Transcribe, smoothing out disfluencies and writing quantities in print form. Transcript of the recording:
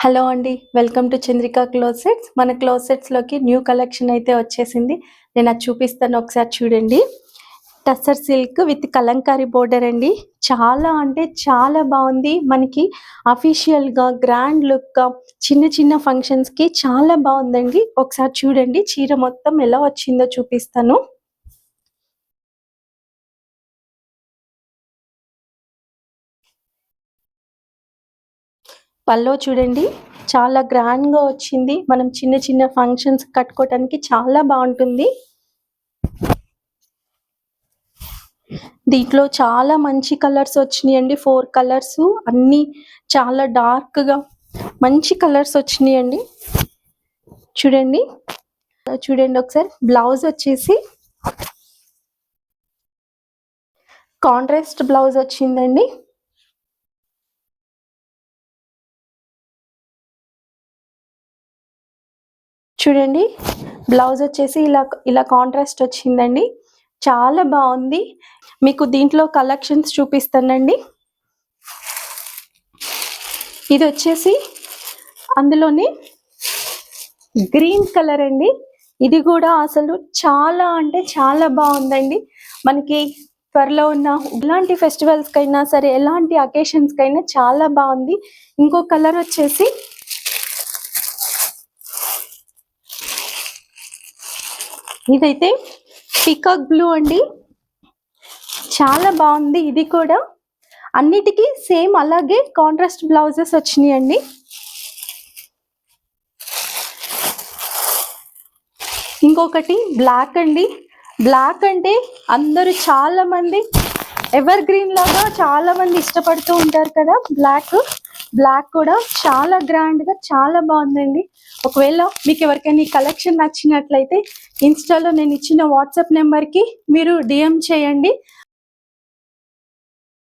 Hello అండి. Welcome to Chandrika closets. మన క్లోసెట్స్‌లోకి న్యూ కలెక్షన్ అయితే వచ్చేసింది. నేను అది చూపిస్తాను ఒకసారి చూడండి. Tussar silk with Kalamkari border అండి. చాలా అంటే చాలా బావుంది. మనకి అఫీషియల్‌గా గ్రాండ్ లుక్‌గా చిన్న చిన్న ఫంక్షన్స్‌కి చాలా బావుందండి. ఒకసారి చూడండి చీర మొత్తం ఎలా వచ్చిందో చూపిస్తాను. పల్లో చూడండి చాలా గ్రాండ్‌గా వచ్చింది. మనం చిన్న చిన్న ఫంక్షన్స్ కట్టుకోవటానికి చాలా బావుంటుంది. దీంట్లో చాలా మంచి కలర్స్ వచ్చినాయండి. 4 కలర్సు అన్నీ చాలా డార్క్‌గా మంచి కలర్స్ వచ్చినాయండి. చూడండి. చూడండి ఒకసారి. బ్లౌజ్ వచ్చేసి కాంట్రాస్ట్ బ్లౌజ్ వచ్చిందండి. చూడండి. బ్లౌజ్ వచ్చేసి ఇలా కాంట్రాస్ట్ వచ్చిందండి. చాలా బావుంది. మీకు దీంట్లో కలెక్షన్స్ చూపిస్తానండి. ఇది వచ్చేసి అందులోనే గ్రీన్ కలర్ అండి. ఇది కూడా అసలు చాలా అంటే చాలా బాగుందండి. మనకి త్వరలో ఉన్న ఎలాంటి ఫెస్టివల్స్కైనా సరే, ఎలాంటి అకేషన్స్కైనా చాలా బాగుంది. ఇంకో కలర్ వచ్చేసి ఇదైతే పీకాక్ బ్లూ అండి. చాలా బాగుంది. ఇది కూడా అన్నిటికీ సేమ్ అలాగే కాంట్రాస్ట్ బ్లౌజెస్ వచ్చినాయండి. ఇంకొకటి బ్లాక్ అండి. బ్లాక్ అంటే అందరూ చాలా మంది ఎవర్ గ్రీన్ లాగా చాలా మంది ఇష్టపడుతూ ఉంటారు కదా. బ్లాక్ కూడా చాలా గ్రాండ్గా చాలా బాగుందండి. ఒకవేళ మీకు ఎవరికైనా ఈ కలెక్షన్ నచ్చినట్లయితే ఇన్స్టాలో నేను ఇచ్చిన వాట్సాప్ నెంబర్కి మీరు డిఎం చేయండి.